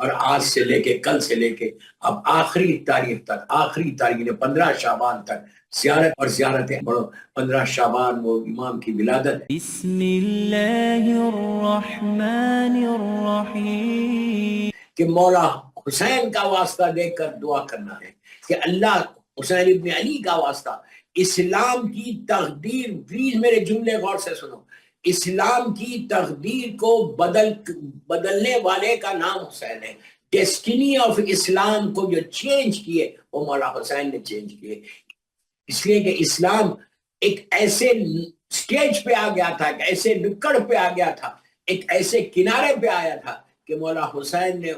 اور آج سے لے کے کل سے لے کے اب آخری تاریخ تک، آخری تاریخ 15 شعبان تک زیارت اور زیارتیں پڑھو۔ 15 شعبان وہ امام کی ولادت ہے۔ بسم اللہ الرحمن الرحیم، کہ مولا حسین کا واسطہ دے کر دعا کرنا ہے کہ اللہ حسین ابن علی کا واسطہ اسلام کی تقدیر، پلیز میرے جملے غور سے سنو، اسلام کی تقدیر کو بدلنے والے کا نام حسین ہے۔ ڈیسٹینی آف اسلام کو جو چینج کیے وہ مولا حسین نے چینج کیے، اس لیے کہ اسلام ایک ایسے سٹیج پہ آ گیا تھا، ایک ایسے نکڑ پہ آ گیا تھا، ایک ایسے کنارے پہ آیا تھا کہ مولا حسین نے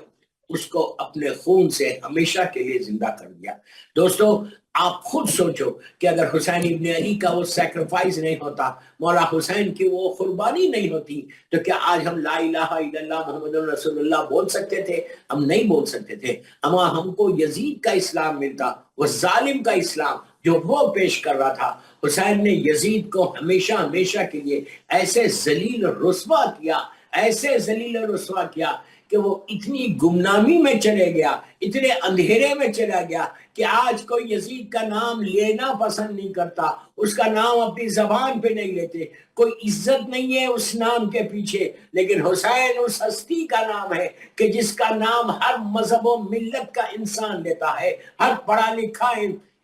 اس کو اپنے خون سے ہمیشہ کے لیے زندہ کر دیا۔ دوستو آپ خود سوچو کہ اگر حسین ابن علی کا وہ سیکریفائس نہیں ہوتا، مولا حسین کی وہ قربانی نہیں ہوتی، تو کیا آج ہم لا الہ الا اللہ محمد رسول اللہ بول سکتے تھے؟ ہم نہیں بول سکتے تھے۔ اما ہم کو یزید کا اسلام ملتا، وہ ظالم کا اسلام جو وہ پیش کر رہا تھا۔ حسین نے یزید کو ہمیشہ ہمیشہ کے لیے ایسے ذلیل رسوا کیا، ایسے ذلیل رسوا کیا کہ وہ اتنی گمنامی میں چلے گیا، اتنے اندھیرے میں چلا گیا کہ آج کوئی یزید کا نام لینا پسند نہیں کرتا، اس کا نام اپنی زبان پہ نہیں لیتے، کوئی عزت نہیں ہے اس نام کے پیچھے۔ لیکن حسین اس ہستی کا نام ہے کہ جس کا نام ہر مذہب و ملت کا انسان لیتا ہے، ہر پڑھا لکھا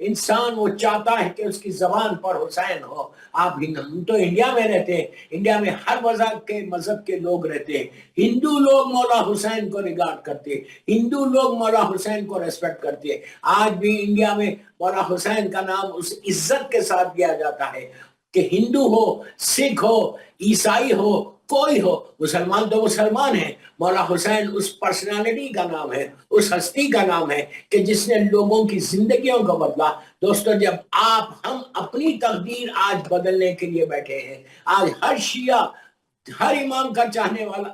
انسان وہ چاہتا ہے کہ اس کی زبان پر حسین ہو۔ آپ ہم تو انڈیا میں رہتے ہیں، انڈیا میں ہر مذہب کے لوگ رہتے ہیں۔ ہندو لوگ مولا حسین کو ریگارڈ کرتے ہیں، ہندو لوگ مولا حسین کو ریسپیکٹ کرتے ہیں۔ آج بھی انڈیا میں مولا حسین کا نام اس عزت کے ساتھ دیا جاتا ہے کہ ہندو ہو، سکھ ہو، عیسائی ہو، کوئی ہو، مسلمان تو مسلمان ہے، مولا حسین اس پرسنالٹی کا نام ہے، اس ہستی کا نام ہے کہ جس نے لوگوں کی زندگیوں کو بدلا۔ دوستو جب ہم اپنی تقدیر آج بدلنے کے لیے بیٹھے ہیں، آج ہر شیعہ، ہر امام کا چاہنے والا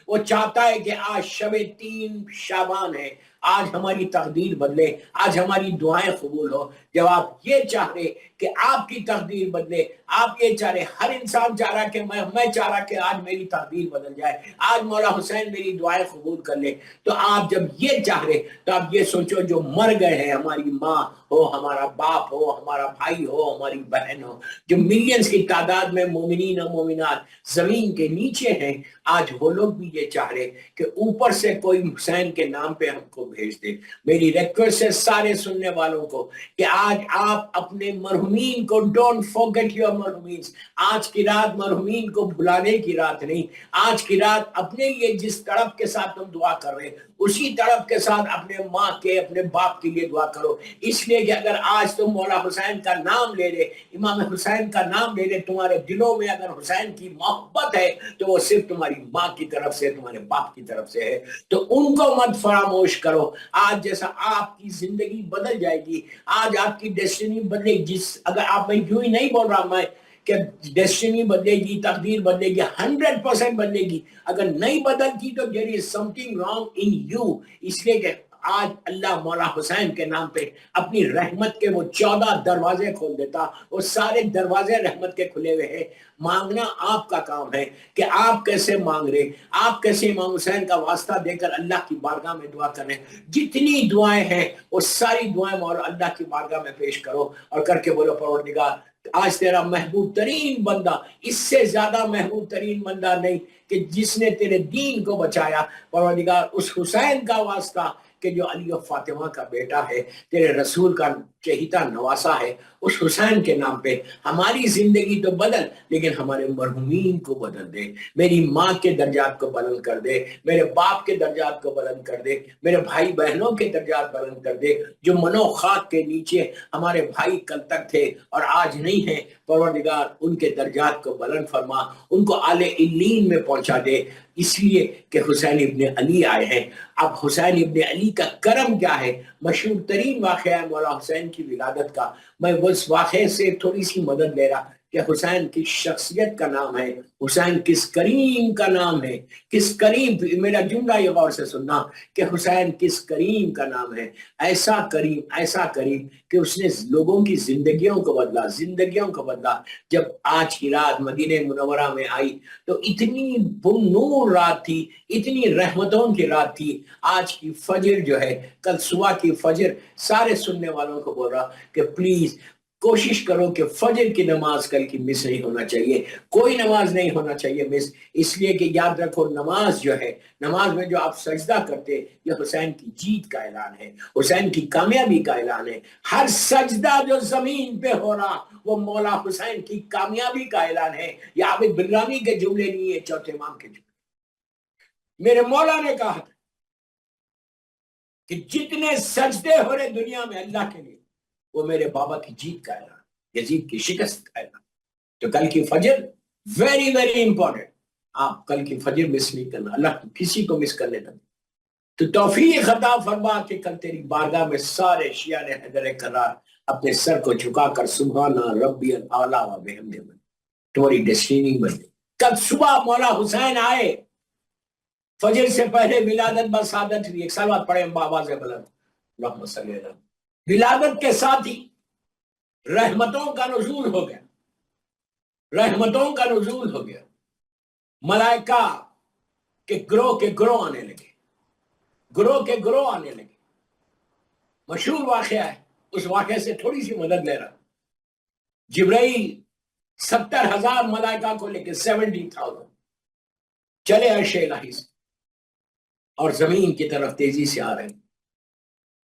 وہ چاہتا ہے کہ آج شب 3 شعبان ہے، آج ہماری تقدیر بدلے، آج ہماری دعائیں قبول ہو۔ جب آپ یہ چاہ رہے کہ آپ کی تقدیر بدلے، آپ یہ چاہ رہے، ہر انسان چاہ رہا کہ میں چاہ رہا کہ آج میری تقدیر بدل جائے، آج مولا حسین میری دعائیں قبول کر لے، تو آپ جب یہ چاہ رہے تو آپ یہ سوچو جو مر گئے ہیں، ہماری ماں ہو، ہمارا باپ ہو، ہمارا بھائی ہو، ہماری بہن ہو، جو ملینز کی تعداد میں مومنین و مومنات زمین کے نیچے ہیں، آج وہ لوگ بھی یہ چاہ رہے کہ اوپر سے کوئی حسین کے نام پہ ہم کو بھیج دے۔ میری ریکویسٹ ہے سارے سننے والوں کو کہ آج آپ اپنے مرحومین کو، ڈونٹ فورگیٹ یور مرحومین، آج کی رات مرحومین کو بلانے کی رات نہیں، آج کی رات اپنے لیے جس تڑپ کے ساتھ تم دعا کر رہے اسی تڑپ کے ساتھ اپنے ماں کے، اپنے باپ کے لیے دعا کرو۔ اس لیے کہ اگر آج تم مولا حسین کا نام لے لے، امام حسین کا نام لے لے، تمہارے دلوں میں اگر حسین کی محبت ہے تو وہ صرف تمہاری ماں کی طرف سے، تمہارے باپ کی طرف سے ہے، تو ان کو مت فراموش کرو۔ آج جیسا آپ کی زندگی بدل جائے گی، آج آپ کی ڈیسٹینی بدلے گی، اگر آپ، میں یوں ہی نہیں بول رہا میں کہ ڈیسٹینی بدلے گی، تقدیر بدلے گی، 100% بدلے گی۔ اگر نہیں بدلتی تو there is something wrong in you۔ اس لیے کہ آج اللہ مولا حسین کے نام پہ اپنی رحمت کے وہ 14 دروازے کھول دیتا، وہ سارے دروازے رحمت کے کھلے ہوئے ہیں۔ مانگنا آپ کا کام ہے کہ آپ کیسے مانگ رہے، آپ کیسے امام حسین کا واسطہ دے کر اللہ کی بارگاہ میں دعا کریں۔ جتنی دعائیں ہیں وہ ساری دعائیں مولا اللہ کی بارگاہ میں پیش کرو اور کر کے بولو پروردگار آج تیرا محبوب ترین بندہ، اس سے زیادہ محبوب ترین بندہ نہیں کہ جس نے تیرے دین کو بچایا، پروردگار اس حسین کا واسطہ کہ جو علی و فاطمہ کا بیٹا ہے، تیرے رسول کا چہیتا نواسا ہے، اس حسین کے نام پہ ہماری زندگی تو بدل، لیکن ہمارے مرحومین کو بدل دے، میری ماں کے درجات کو بلند کر دے، میرے باپ کے درجات کو بلند کر دے، میرے بھائی بہنوں کے درجات بلند کر دے، جو منو خاک کے نیچے ہمارے بھائی کل تک تھے اور آج نہیں ہیں، پروردگار ان کے درجات کو بلند فرما، ان کو اعلی علین میں پہنچا دے، اس لیے کہ حسین ابن علی آئے ہیں۔ اب حسین ابن علی کا کرم کیا ہے؟ مشہور ترین واقعہ ہے مولا حسین کی ولادت کا۔ میں اس واقعے سے تھوڑی سی مدد لے رہا کہ حسین کس شخصیت کا نام ہے، حسین کس کریم کا نام ہے، کس کریم، میرا جملہ یہ غور سے سننا کہ حسین کس کریم کا نام ہے، ایسا کریم کہ اس نے لوگوں کی زندگیوں کو بدلا۔ جب آج کی رات مدینہ منورہ میں آئی تو اتنی نور رات تھی، اتنی رحمتوں کی رات تھی۔ آج کی فجر جو ہے، کل صبح کی فجر، سارے سننے والوں کو بول رہا کہ پلیز کوشش کرو کہ فجر کی نماز کل کی مس نہیں ہونا چاہیے، کوئی نماز نہیں ہونا چاہیے مس، اس لیے کہ یاد رکھو نماز جو ہے، نماز میں جو آپ سجدہ کرتے، یہ حسین کی جیت کا اعلان ہے، حسین کی کامیابی کا اعلان ہے۔ ہر سجدہ جو زمین پہ ہو رہا وہ مولا حسین کی کامیابی کا اعلان ہے۔ یہ عابد بلرانی کے جملے نہیں ہے، چوتھے امام کے جملے۔ میرے مولا نے کہا تھا کہ جتنے سجدے ہو رہے دنیا میں اللہ کے لیے، وہ میرے بابا کی جیت کا اعلان، یزید کی شکست کا اعلان۔ تو کل کی فجر ویری ویری امپورٹنٹ، آپ کل کی فجر مس نہیں کرنا، اللہ کسی کو مس کرنے نہ دے۔ تو توفیق عطا فرما کہ کل تیری بارگاہ میں سارے شیعہ نے حیدر کرار اپنے سر کو جھکا کر سبحان ربی الاعلیٰ و بحمدہ بنے، تمہاری ڈیسٹینی بنے۔ کل صبح مولا حسین آئے، فجر سے پہلے ولادت بسعادت ہوئی، ایک سال بعد پڑھے بابا سے بلند اللہم صلی اللہ علیہ وسلم۔ ولادت کے ساتھ ہی رحمتوں کا نزول ہو گیا، رحمتوں کا نزول ہو گیا، ملائکہ کے گروہ آنے لگے، گروہ کے گروہ آنے لگے۔ مشہور واقعہ ہے، اس واقعے سے تھوڑی سی مدد لے رہا۔ جبرائیل 70,000 ملائکہ کو لے کے 70,000 چلے عرش الہی سے اور زمین کی طرف تیزی سے آ رہے ہیں۔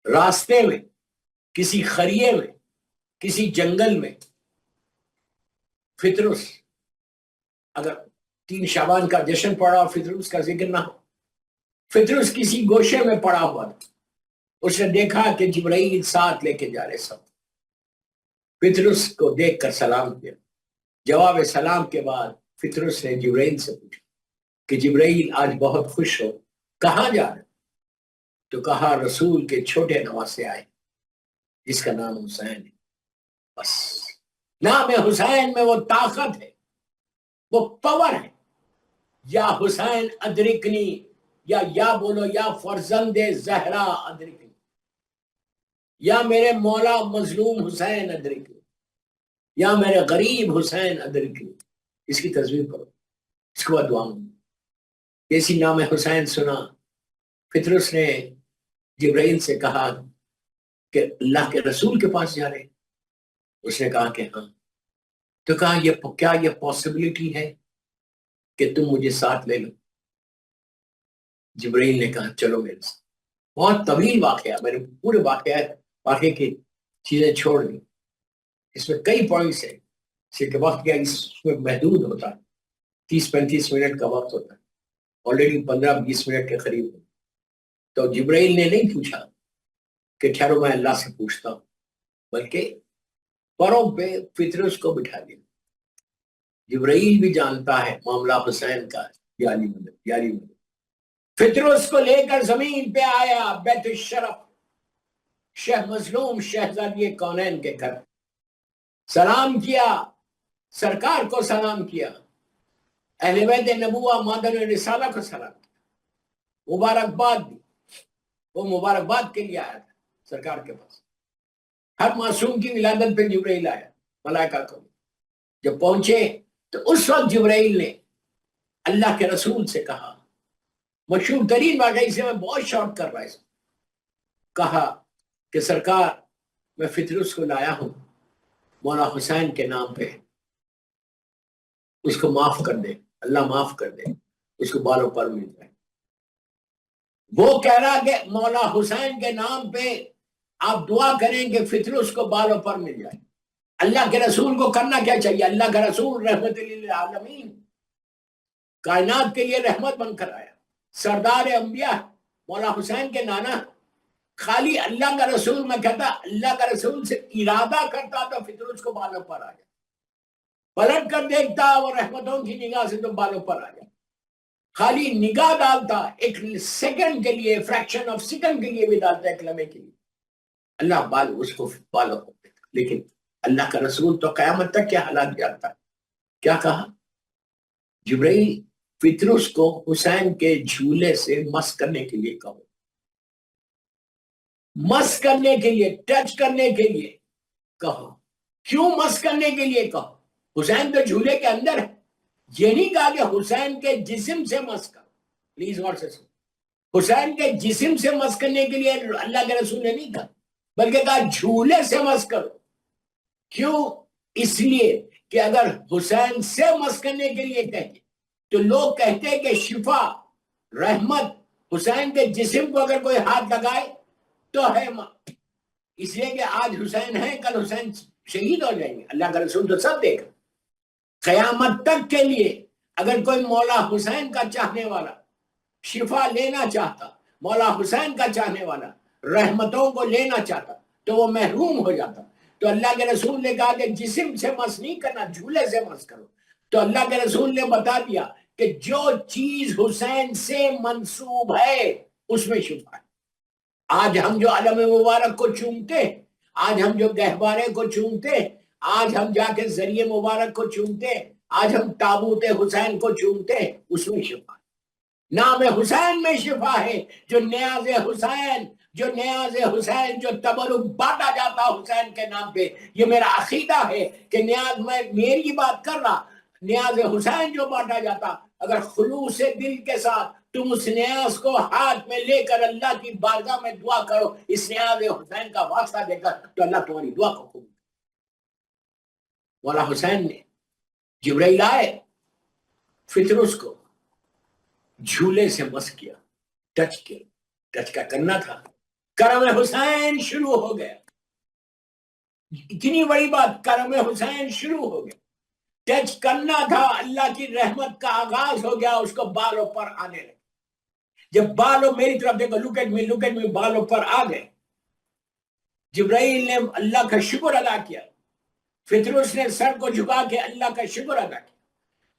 راستے میں کسی خریے میں، کسی جنگل میں فطرس، اگر 3 شعبان کا جشن پڑا اور فطرس کا ذکر نہ ہو، فطرس کسی گوشے میں پڑا ہوا تھا، اس نے دیکھا کہ جبرائیل ساتھ لے کے جا رہے سب۔ فطرس کو دیکھ کر سلام کیا، جواب سلام کے بعد فطرس نے جبرائیل سے پوچھا کہ جبرائیل آج بہت خوش ہو، کہاں جا رہے؟ تو کہا رسول کے چھوٹے نواسے آئے جس کا نام حسین ہے۔ بس نام حسین میں وہ طاقت ہے، وہ پاور ہے۔ یا حسین ادرکنی، یا بولو یا فرزند زہرا ادرکنی، یا میرے مولا مظلوم حسین ادرکنی، یا میرے غریب حسین ادرکنی۔ اس کی تصویر کرو، اس کو دعا مانگو۔ جیسی نام حسین سنا، فطرس نے جبرائیل سے کہا کہ اللہ کے رسول کے پاس جا رہے؟ اس نے کہا کہ ہاں۔ تو کہا کیا یہ پاسبلٹی ہے کہ تم مجھے ساتھ لے لو؟ جبرائیل نے کہا چلو میرے ساتھ۔ بہت طویل واقعہ، میں نے پورے واقعے کی چیزیں چھوڑ دی، اس میں کئی پوائنٹس ہیں، اس کے وقت کیا اس میں محدود ہوتا ہے، 30-35 منٹ کا وقت ہوتا ہے، آلریڈی 15-20 منٹ کے قریب ہو۔ تو جبرائیل نے نہیں پوچھا کہ ٹھہرو میں اللہ سے پوچھتا ہوں، بلکہ پروں پہ فطرس کو بٹھا دیا۔ جبرائیل بھی جانتا ہے معاملہ حسین کا ہے، یا علی مدد، یا علی مدد۔ فطرس کو لے کر زمین پہ آیا، بیت الشرف، شیخ مظلوم شہزادی کونین کے گھر، سلام کیا، سرکار کو سلام کیا، اہل بیت نبوہ مادر رسالہ کو سلام کیا، مبارکباد دی۔ وہ مبارکباد کے لیے آیا تھا سرکار کے پاس۔ ہر معصوم کی ولادت پہ جبرائیل آیا ملائکہ کو۔ جب پہنچے تو اس وقت جبرائیل نے اللہ کے رسول سے کہا، مشہور ترین واقعہ، اسے میں بہت شارٹ کر رہا ہوں، کہا کہ سرکار میں فطرس کو لایا ہوں مولا حسین کے نام پہ، اس کو معاف کر دے، اللہ معاف کر دے، اس کو بالوں پر مل جائے۔ وہ کہہ رہا کہ مولا حسین کے نام پہ آپ دعا کریں کہ فطرس کو بالوں پر مل جائے۔ اللہ کے رسول کو کرنا کیا چاہیے؟ اللہ کا رسول رحمت للعالمین، کائنات کے لیے رحمت بن کر آیا، سردار انبیاء، مولا حسین کے نانا۔ خالی اللہ کا رسول، میں کہتا اللہ کا رسول سے ارادہ کرتا تو فطرس کو بالوں پر آ جائے، پلٹ کر دیکھتا وہ رحمتوں کی نگاہ سے تو بالوں پر آ جائے، خالی نگاہ ڈالتا ایک سیکنڈ کے لیے، فریکشن آف سیکنڈ کے لیے بھی ڈالتا، ایک لمحے کے لیے، اللہ اس کو بالوں پر دیتا۔ لیکن اللہ کا رسول تو قیامت تک کے حالات جانتا ہے۔ کیا کہا؟ جبرائیل فطرس کو حسین کے جھولے سے مس کرنے کے لیے کہو، مس کرنے کے لیے، ٹچ کرنے کے لیے کہو۔ کیوں مس کرنے کے لیے کہو؟ حسین تو جھولے کے اندر ہے، یہ نہیں کہا کہ حسین کے جسم سے مس کرو، پلیز غور سے سنو۔ حسین کے جسم سے مس کرنے کے لیے اللہ کے رسول نے نہیں کہا، بلکہ کہا جھولے سے مس کرو۔ کیوں؟ اس لیے کہ اگر حسین سے مس کرنے کے لیے کہتے تو لوگ کہتے کہ شفا، رحمت حسین کے جسم کو اگر کوئی ہاتھ لگائے تو ہے ماں، اس لیے کہ آج حسین ہے، کل حسین شہید ہو جائیں گے۔ اللہ کا رسول تو سب دیکھا، قیامت تک کے لیے اگر کوئی مولا حسین کا چاہنے والا شفا لینا چاہتا، مولا حسین کا چاہنے والا رحمتوں کو لینا چاہتا تو وہ محروم ہو جاتا۔ تو اللہ کے رسول نے کہا کہ جسم سے مس نہیں کرنا، جھولے سے مس کرو۔ تو اللہ کے رسول نے بتا دیا کہ جو چیز حسین سے منسوب ہے اس میں شفا ہے۔ آج ہم جو علم مبارک کو چومتے، آج ہم جو گہوارے کو چومتے، آج ہم جا کے ذریعے مبارک کو چومتے، آج ہم تابوت حسین کو چومتے، اس میں شفا ہے۔ نام حسین میں شفا ہے، جو نیاز حسین، جو نیاز حسین، جو تبرک بانٹا جاتا حسین کے نام پہ۔ یہ میرا عقیدہ ہے کہ نیاز، میں میری بات کر رہا، نیاز حسین جو بانٹا جاتا، اگر خلوص دل کے ساتھ تم اس نیاز کو ہاتھ میں لے کر اللہ کی بارگاہ میں دعا کرو اس نیاز حسین کا واسطہ دے کر، تو اللہ تمہاری دعا کو قبول۔ مولا حسین نے، جبرائیل آئے، فطرس کو جھولے سے مس کیا، ٹچ کیا، ٹچ کا کرنا تھا، کرم حسین شروع ہو گیا۔ اتنی بڑی بات، کرم حسین شروع ہو گیا، ٹچ کرنا تھا، اللہ کی رحمت کا آغاز ہو گیا، اس کو بالوں پر آنے لگے۔ جب بالوں، میری طرف دیکھو، لک ایٹ می، بالوں پر آ گئے، جبرائیل نے اللہ کا شکر ادا کیا، فطرس نے سر کو جھکا کے اللہ کا شکر ادا کیا،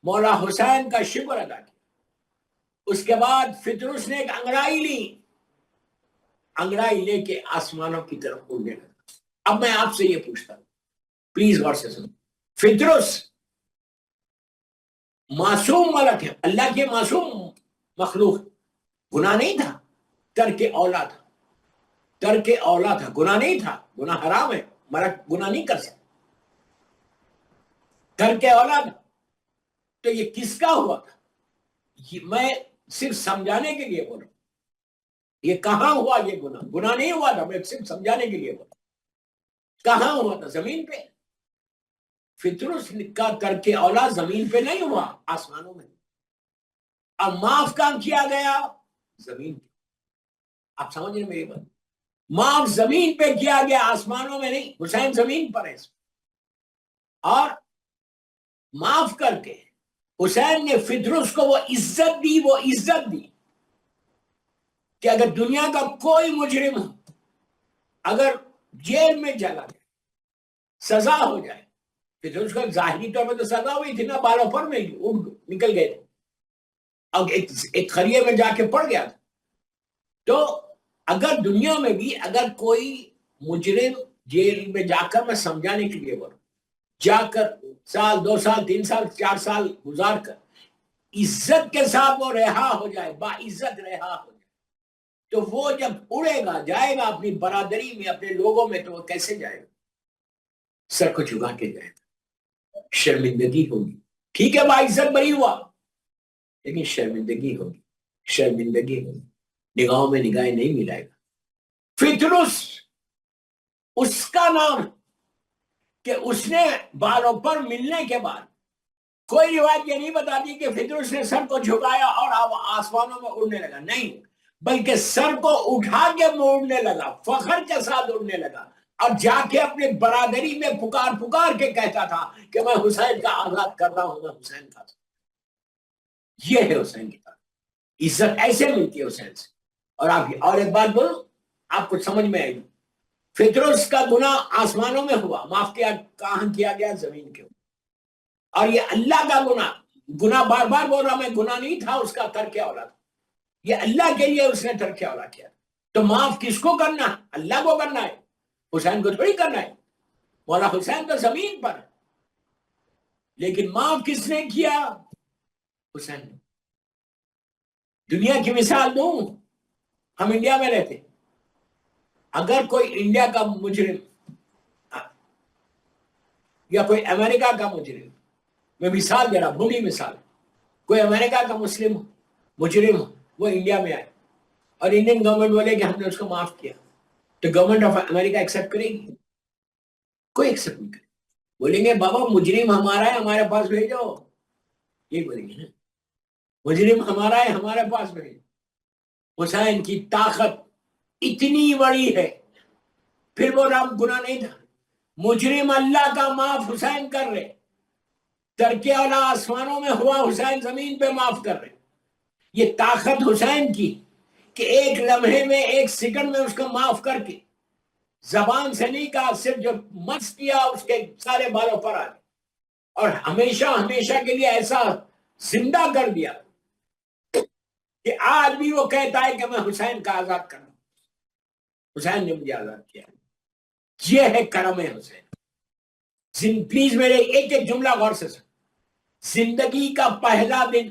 مولا حسین کا شکر ادا کیا۔ اس کے بعد فطرس نے ایک انگڑائی لی، انگڑائی لے کے آسمانوں کی طرف اڑنے لگا۔ اب میں آپ سے یہ پوچھتا ہوں، پلیز غور سے سنو، فطرس معصوم ملک ہے، اللہ کے معصوم مخلوق، گناہ نہیں تھا، ترک اولا تھا، ترک اولا تھا، گناہ نہیں تھا، گناہ حرام ہے، ملک گناہ نہیں کر سکتا، ترک اولا تھا۔ تو یہ کس کا ہوا تھا؟ میں صرف سمجھانے کے لیے بول رہا ہوں، یہ کہاں ہوا؟ یہ گناہ نہیں ہوا تھا، میں صرف سمجھانے کے لیے بول رہا ہوں۔ کہاں ہوا تھا؟ زمین پہ۔ فطرس کا ترک اولا زمین پہ نہیں ہوا، آسمانوں میں۔ اب معاف کہاں کیا گیا؟ زمین پہ۔ آپ سمجھ رہے میری بات؟ معاف زمین پہ کیا گیا، آسمانوں میں نہیں۔ حسین زمین پر ہے، اور معاف کر کے حسین نے فطرس کو وہ عزت دی، وہ عزت دی کہ اگر دنیا کا کوئی مجرم اگر جیل میں چلا جائے، سزا ہو جائے، فطرس کو ظاہری طور پہ تو سزا ہوئی تھی نا، بالوں پر میں نکل گئے تھے، اب ایک خریے میں جا کے پڑ گیا تھا۔ تو اگر دنیا میں بھی اگر کوئی مجرم جیل میں جا کر، میں سمجھانے کے لیے بولوں، جا کر 1 2 سال 3 سال 4 سال گزار کر عزت کے ساتھ وہ رہا ہو جائے، با عزت رہا ہو جائے، تو وہ جب اڑے گا، جائے گا اپنی برادری میں، اپنے لوگوں میں، تو وہ کیسے جائے گا؟ سر کو جھکا کے جائے گا، شرمندگی ہوگی۔ ٹھیک ہے، با عزت بری ہوا، لیکن شرمندگی ہوگی، شرمندگی ہوگی، نگاہوں میں نگاہیں نہیں ملائے گا۔ فطرس اس کا نام کہ اس نے بالوں پر ملنے کے بعد، کوئی روایت یہ نہیں بتاتی کہ فطرس نے سر کو جھکایا اور آسمانوں میں اڑنے لگا، نہیں، بلکہ سر کو اٹھا کے اڑنے لگا، فخر کے ساتھ اڑنے لگا، اور جا کے اپنے برادری میں پکار پکار کے کہتا تھا کہ میں حسین کا آزاد کر رہا ہوں، میں حسین کا۔ یہ ہے حسین کی طرف عزت، ایسے ملتی ہے حسین سے۔ اور ایک بات بولوں، آپ کو سمجھ میں آئے گی، فطرس کا گناہ آسمانوں میں ہوا، معاف کیا کہاں کیا گیا؟ زمین کے اوپر۔ اور یہ اللہ کا گناہ بار بار بول رہا، میں گناہ نہیں تھا اس کا، ترک اولا تھا، یہ اللہ کے لیے اس نے ترک اولا کیا۔ تو معاف کس کو کرنا؟ اللہ کو کرنا ہے، حسین کو تھوڑی کرنا ہے۔ مولا حسین تو زمین پر ہے۔ لیکن معاف کس نے کیا؟ حسین نے۔ دنیا کی مثال دوں، ہم انڈیا میں رہتے، اگر کوئی انڈیا کا مجرم یا کوئی امریکہ کا مجرم، میں مثال دے رہا، بری مثال، کوئی امریکہ کا مسلم مجرم وہ انڈیا میں آئے اور انڈین گورنمنٹ بولے کہ ہم نے اس کو معاف کیا، تو گورنمنٹ آف امریکہ ایکسپٹ کرے گی؟ کوئی ایکسپٹ نہیں کرے، بولیں گے بابا مجرم ہمارا ہے ہمارے پاس بھیجو، یہ بولیں گے نا، مجرم ہمارا ہے ہمارے پاس بھیجو۔ حسین کی طاقت اتنی بڑی ہے، پھر وہ رام گناہ نہیں تھا، مجرم اللہ کا معاف حسین کر رہے، ترکے والا آسمانوں میں ہوا، حسین زمین پہ معاف کر رہے۔ یہ طاقت حسین کی کہ ایک لمحے میں، ایک سیکنڈ میں اس کو معاف کر کے، زبان سے نہیں کہا، صرف جب مس کیا اس کے سارے بالوں پر آ گئے، اور ہمیشہ ہمیشہ کے لیے ایسا زندہ کر دیا کہ آج بھی وہ کہتا ہے کہ میں حسین کا آزاد کرنا، حسین نے مجھے آزاد کیا۔ یہ ہے کرم حسین۔ پلیز میرے ایک ایک جملہ غور سے سن۔ زندگی کا پہلا دن،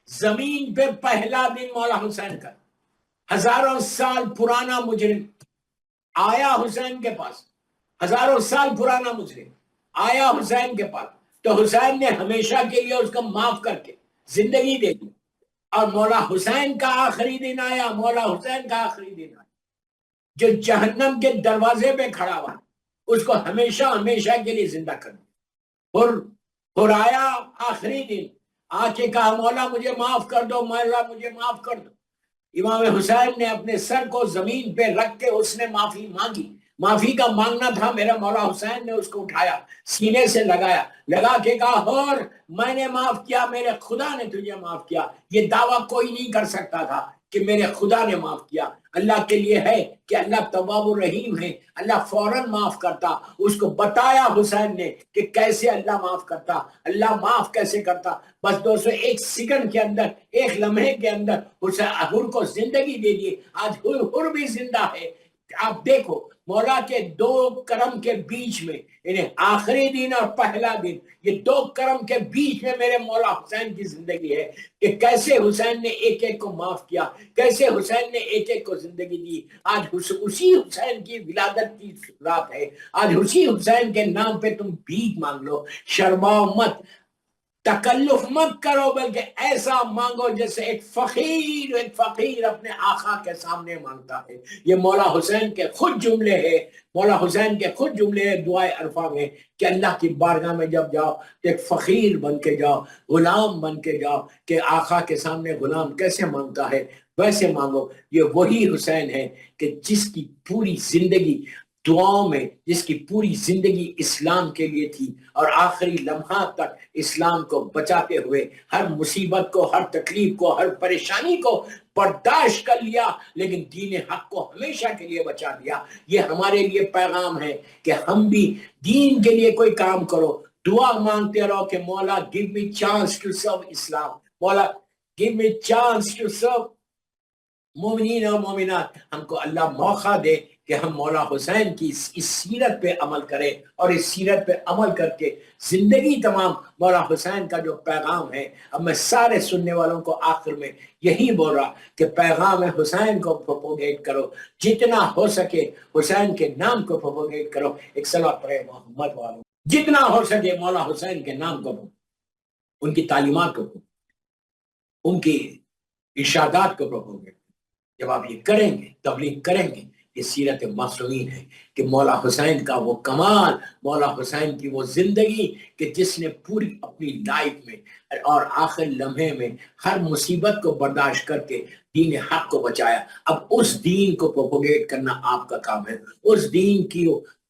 زمین پہ پہلا دن مولا حسین کا، ہزاروں سال پرانا مجرم آیا حسین کے پاس، ہزاروں سال پرانا مجرم آیا حسین کے پاس، تو حسین نے ہمیشہ کے لیے اس کو معاف کر کے زندگی دے دی، اور مولا حسین کا آخری دن آیا، مولا حسین کا آخری دن آیا، جو جہنم کے دروازے پہ کھڑا ہوا، اس کو ہمیشہ ہمیشہ کے لیے زندہ کر دیا۔ اور آیا آخری دن، آ کے کہا مولا مجھے معاف کر دو، مولا مجھے معاف کر دو۔ امام حسین نے اپنے سر کو زمین پہ رکھ کے اس نے معافی مانگی، معافی کا مانگنا تھا، میرا مولا حسین نے اس کو اٹھایا، سینے سے لگا کے کہا اور میں نے معاف کیا، میرے خدا نے تجھے معاف کیا۔ یہ دعویٰ کوئی نہیں کر سکتا تھا کہ میرے خدا نے معاف کیا، اللہ کے لیے ہے کہ اللہ تواب الرحیم ہے، اللہ فوراً معاف کرتا۔ اس کو بتایا حسین نے کہ کیسے اللہ معاف کرتا، اللہ معاف کیسے کرتا، بس 201 سیکنڈ کے اندر، ایک لمحے کے اندر حسین حر کو زندگی دے دیے۔ آج حر بھی زندہ ہے۔ آپ دیکھو مولا کے دو کرم کے بیچ میں، یعنی آخری دن اور پہلا دن، یہ دو کرم کے بیچ میں میرے مولا حسین کی زندگی ہے کہ کیسے حسین نے ایک ایک کو معاف کیا، کیسے حسین نے ایک ایک کو زندگی دی۔ آج اسی حسین کی ولادت کی رات ہے، آج اسی حسین کے نام پہ تم بھیک مانگ لو، شرماؤ مت، تکلف مت کرو، بلکہ ایسا مانگو جیسے ایک فقیر اپنے آقا کے سامنے مانگتا ہے۔ یہ مولا حسین کے خود جملے ہیں، مولا حسین کے خود جملے ہیں دعائے عرفہ میں کہ اللہ کی بارگاہ میں جب جاؤ تو ایک فقیر بن کے جاؤ، غلام بن کے جاؤ، کہ آقا کے سامنے غلام کیسے مانگتا ہے ویسے مانگو۔ یہ وہی حسین ہے کہ جس کی پوری زندگی دعاؤں میں، جس کی پوری زندگی اسلام کے لیے تھی، اور آخری لمحات تک اسلام کو بچاتے ہوئے ہر مصیبت کو، ہر تکلیف کو، ہر پریشانی کو برداشت کر لیا، لیکن دین حق کو ہمیشہ کے لیے بچا دیا۔ یہ ہمارے لیے پیغام ہے کہ ہم بھی دین کے لیے کوئی کام کرو، دعا مانگتے رہو کہ مولا give me chance to serve اسلام، مولا give me chance to serve مومنین اور مومنات۔ ہم کو اللہ موقع دے کہ ہم مولا حسین کی اس سیرت پہ عمل کریں، اور اس سیرت پہ عمل کر کے زندگی تمام مولا حسین کا جو پیغام ہے۔ اب میں سارے سننے والوں کو آخر میں یہی بول رہا کہ پیغام حسین کو پروپوگیٹ کرو، جتنا ہو سکے حسین کے نام کو پروپوگیٹ کرو۔ ایک صلوات پڑھے محمد والوں، جتنا ہو سکے مولا حسین کے نام کو، ان کی تعلیمات کو، ان کی ارشادات کو پروپوگیٹ۔ جب آپ یہ کریں گے، تبلیغ کریں گے، یہ سیرت معصومین ہے کہ مولا حسین کا وہ کمال، مولا حسین کی وہ زندگی کہ جس نے پوری اپنی لائف میں اور آخر لمحے میں ہر مصیبت کو برداشت کر کے دین حق کو بچایا۔ اب اس دین کو پروپوگیٹ کرنا آپ کا کام ہے، اس دین کی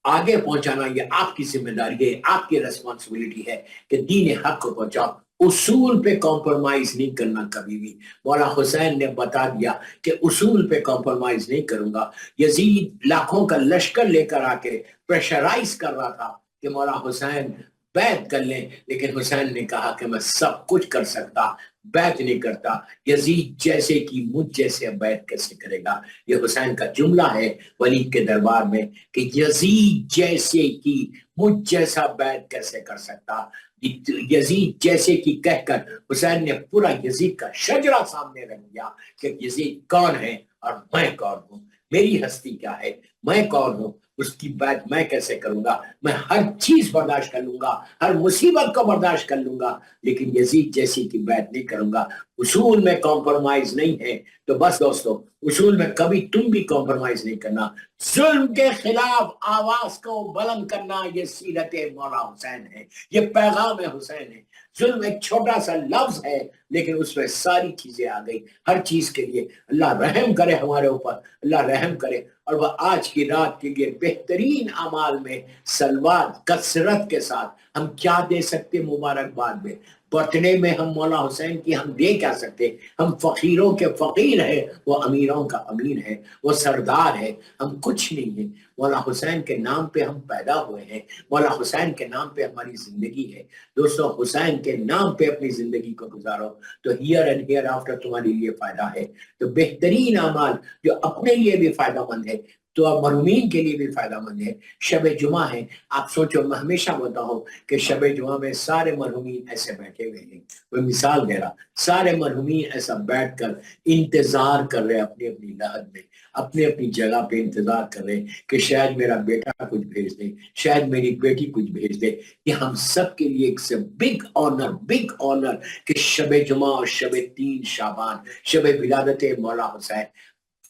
آگے پہنچانا یہ آپ کی ذمہ داری ہے، آپ کی ریسپانسبلٹی ہے کہ دین حق کو پہنچاؤ۔ اصول پہ کمپرومائز نہیں کرنا کبھی بھی۔ مولا حسین نے بتا دیا کہ اصول پہ کمپرومائز نہیں کروں گا۔ یزید لاکھوں کا لشکر لے کر آ کے پریشرائز کر رہا تھا کہ مولا حسین بیعت کر لیں، لیکن حسین نے کہا کہ میں سب کچھ کر سکتا، بیعت نہیں کرتا۔ یزید جیسے کی مجھ جیسے بیعت کیسے کرے گا؟ یہ حسین کا جملہ ہے ولید کے دربار میں کہ یزید جیسے کی مجھ جیسا بیعت کیسے کر سکتا؟ یزید جیسے کی کہہ کر حسین نے پورا یزید کا شجرہ سامنے رکھ دیا کہ یزید کون ہے اور میں کون ہوں، میری ہستی کیا ہے، میں کون ہوں، اس کی بات میں کیسے کروں گا، میں ہر چیز برداشت کر لوں گا، ہر مصیبت کو برداشت کر لوں گا، لیکن یزید جیسی کی بات نہیں کروں گا۔ اصول میں کمپرومائز نہیں ہے، تو بس دوستو اصول میں کبھی تم بھی کمپرومائز نہیں کرنا۔ ظلم کے خلاف آواز کو بلند کرنا یہ سیرت مولا حسین ہے، یہ پیغام حسین ہے۔ ظلم ایک چھوٹا سا لفظ ہے لیکن اس میں ساری چیزیں آ گئی، ہر چیز کے لیے۔ اللہ رحم کرے ہمارے اوپر، اللہ رحم کرے۔ اور وہ آج کی رات کے لیے بہترین اعمال میں سلوات کثرت کے ساتھ ہم کیا دے سکتے مبارکباد میں؟ برتھڈے میں ہم مولا حسین کی ہم دے کیا سکتے؟ ہم فقیروں کے فقیر ہیں، وہ امیروں کا امیر ہے، وہ سردار ہے، ہم کچھ نہیں ہیں۔ مولا حسین کے نام پہ ہم پیدا ہوئے ہیں، مولا حسین کے نام پہ ہماری زندگی ہے۔ دوستو حسین کے نام پہ اپنی زندگی کو گزارو تو ہیئر اینڈ ہیئر آفٹر تمہارے لیے فائدہ ہے۔ تو بہترین اعمال جو اپنے لیے بھی فائدہ مند ہے تو مرحومین کے لیے بھی فائدہ مند ہے۔ شب جمعہ ہے، آپ سوچو، میں ہمیشہ بتا ہوں کہ شب جمعہ میں سارے مرحومین ایسے بیٹھے ہوئے ہیں، میں مثال دے رہا، سارے مرحومین ایسا بیٹھ کر انتظار کر رہے اپنی اپنی لحد میں، اپنی اپنی جگہ پہ انتظار کر رہے کہ شاید میرا بیٹا کچھ بھیج دے، شاید میری بیٹی کچھ بھیج دے۔ یہ ہم سب کے لیے ایک سے بگ آنر کہ شب جمعہ اور شب 3 شعبان، شب ولادت مولا حسین،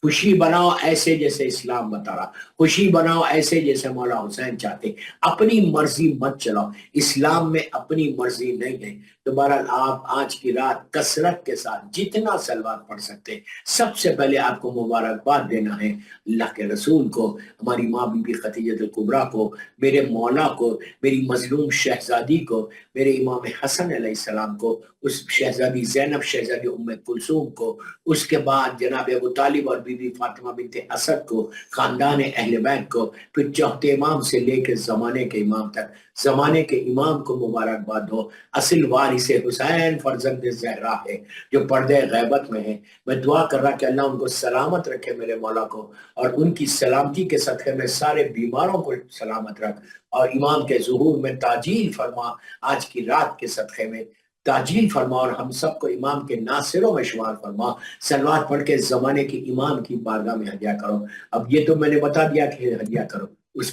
خوشی بناؤ ایسے جیسے اسلام بتا رہا، خوشی بناؤ ایسے جیسے مولا حسین چاہتے، اپنی مرضی مت چلاؤ، اسلام میں اپنی مرضی نہیں ہے۔ تو بہرحال آپ آج کی رات کثرت کے ساتھ جتنا سلوات پڑھ سکتے، سب سے پہلے آپ کو مبارکباد دینا ہے اللہ کے رسول کو، ہماری ماں بی بی خدیجہ الکبریٰ کو، میرے مولا کو، میری مظلوم شہزادی کو، میرے امام حسن علیہ السلام کو، اس شہزادی زینب، شہزادی ام کلثوم کو، اس کے بعد جناب ابو طالب اور بی بی فاطمہ بنت اسد کو، خاندان اہل بیت کو، پھر چوتھے امام سے لے کے زمانے کے امام تک، زمانے کے امام کو مبارکباد ہو۔ اصل وارث حسین فرزند زہرا ہے جو پردے غیبت میں ہے۔ میں دعا کر رہا کہ اللہ ان کو سلامت رکھے میرے مولا کو، اور ان کی سلامتی کے صدقے میں سارے بیماروں کو سلامت رکھ، اور امام کے ظہور میں تاجیل فرما، آج کی رات کے صدقے میں تاجیل فرما، اور ہم سب کو امام کے ناصروں میں شمار فرما۔ سلوات پڑھ کے زمانے کے امام کی بارگاہ میں ہدیہ کرو۔ اب یہ تو میں نے بتا دیا کہ ہدیہ کرو، اس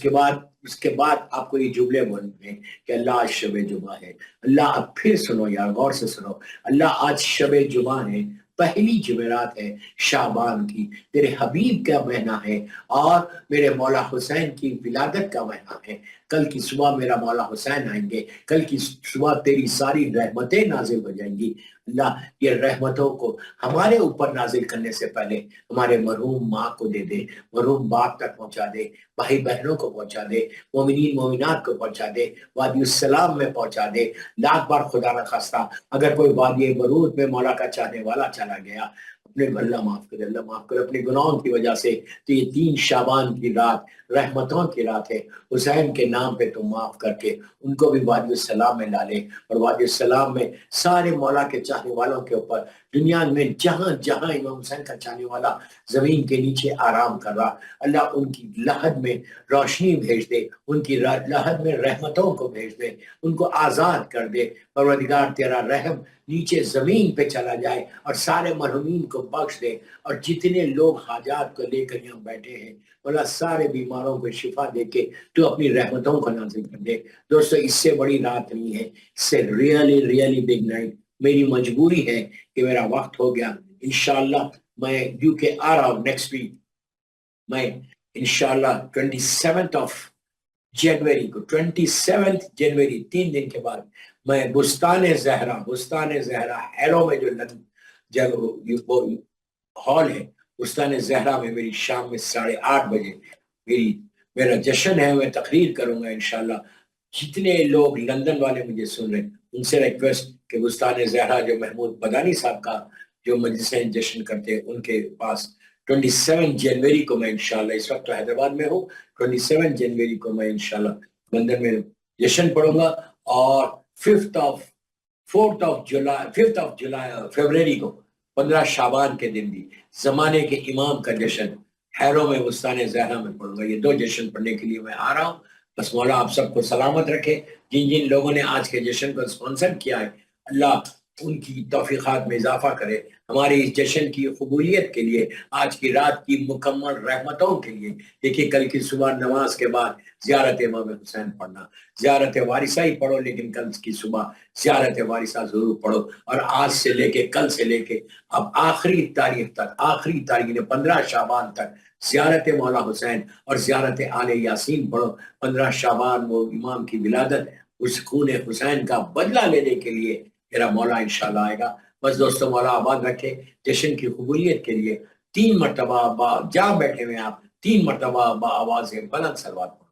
کے بعد آپ کو یہ جملے بولنے ہیں کہ اللہ آج شب جمعہ ہے۔ اللہ اب پھر سنو یار، غور سے سنو، اللہ آج شب جمعہ ہے، پہلی جمعرات ہے شعبان کی، تیرے حبیب کا مہینہ ہے، اور میرے مولا حسین کی ولادت کا مہینہ ہے۔ کل کی صبح میرا مولا حسین آئیں گے، کل کی صبح تیری ساری رحمتیں نازل ہو جائیں گی۔ اللہ یہ رحمتوں کو ہمارے اوپر نازل کرنے سے پہلے ہمارے مرحوم ماں کو دے دے، مرحوم باپ تک پہنچا دے، بھائی بہنوں کو پہنچا دے، مومنین مومنات کو پہنچا دے، وادی السلام میں پہنچا دے۔ لاکھ بار خدا نہ خواستہ اگر کوئی وادی برود میں مولا کا چاہنے والا چلا گیا، اپنے اللہ معاف کرے، اللہ معاف کرے، اپنے گناہوں کی وجہ سے، تو یہ 3 شعبان کی رات رحمتوں کی رات ہے۔ حسین کے نام پہ تو معاف کر کے ان کو بھی وادی السلام میں ڈالے، اور وادی السلام میں سارے مولا کے چاہنے والوں کے اوپر، دنیا میں جہاں جہاں امام حسین کا چاہنے والا زمین کے نیچے آرام کر رہا، اللہ ان کی لحد میں روشنی بھیج دے، ان کی لحد میں رحمتوں کو بھیج دے، ان کو آزاد کر دے۔ پروردگار تیرا رحم نیچے زمین پہ چلا جائے اور سارے مرحومین کو بخش دے، اور جتنے لوگ حاجات کو لے کر یہاں بیٹھے ہیں اللہ سارے بیماروں کو شفا دے کے تو اپنی رحمتوں کو نازل کر دے۔ دوستو اس سے بڑی رات نہیں ہے، اس سے ریئلی بگ نائٹ۔ میری مجبوری ہے کہ میرا وقت ہو گیا، انشاءاللہ میں یو کے آ رہا ہوں نیکسٹ ویک، میں انشاءاللہ 27 جنوری کو، 27 جنوری 3 دن کے بعد میں بستان زہرا ہیرو میں جو ہال ہے، بستان زہرا میں میری شام میں 8:30 بجے میرا جشن ہے، میں تقریر کروں گا انشاءاللہ۔ جتنے لوگ لندن والے مجھے سن رہے ہیں ان سے ریکویسٹ کہ بستان زہرا جو محمود بدانی صاحب کا جو مجلسیں جشن کرتے ہیں ان کے پاس 27 جنوری کو میں انشاءاللہ، اس وقت تو حیدرآباد میں ہوں، 27 جنوری کو میں انشاءاللہ لندن میں جشن پڑھوں گا، اور 5 جولائی فیبروری کو 15 شعبان کے دن بھی زمانے کے امام کا جشن ہیرو میں بستان زہرا میں پڑھوں گا۔ یہ 2 جشن پڑھنے کے لیے میں آ رہا ہوں، بس مولا آپ سب کو سلامت رکھے. جن جن لوگوں نے آج کے جشن کو اسپانسر کیا ہے اللہ ان کی توفیقات میں اضافہ کرے. ہماری اس جشن کی قبولیت کے لیے، آج کی رات کی مکمل رحمتوں کے لیے. دیکھیے کل کی صبح نماز کے بعد زیارت امام حسین پڑھنا، زیارت وارثہ ہی پڑھو لیکن کل کی صبح زیارت وارثہ ضرور پڑھو. اور آج سے لے کے کل سے لے کے اب آخری تاریخ تک، آخری تاریخ 15 شعبان تک زیارت مولا حسین اور زیارت آل یاسین پڑھو. 15 شعبان وہ امام کی ولادت، اس خون حسین کا بدلہ لینے کے لیے میرا مولا انشاءاللہ آئے گا. بس دوستو مولا آباد رکھے. جشن کی قبولیت کے لیے 3 مرتبہ جہاں بیٹھے ہوئے آپ 3 مرتبہ با آواز بلند صلوات پڑھیں.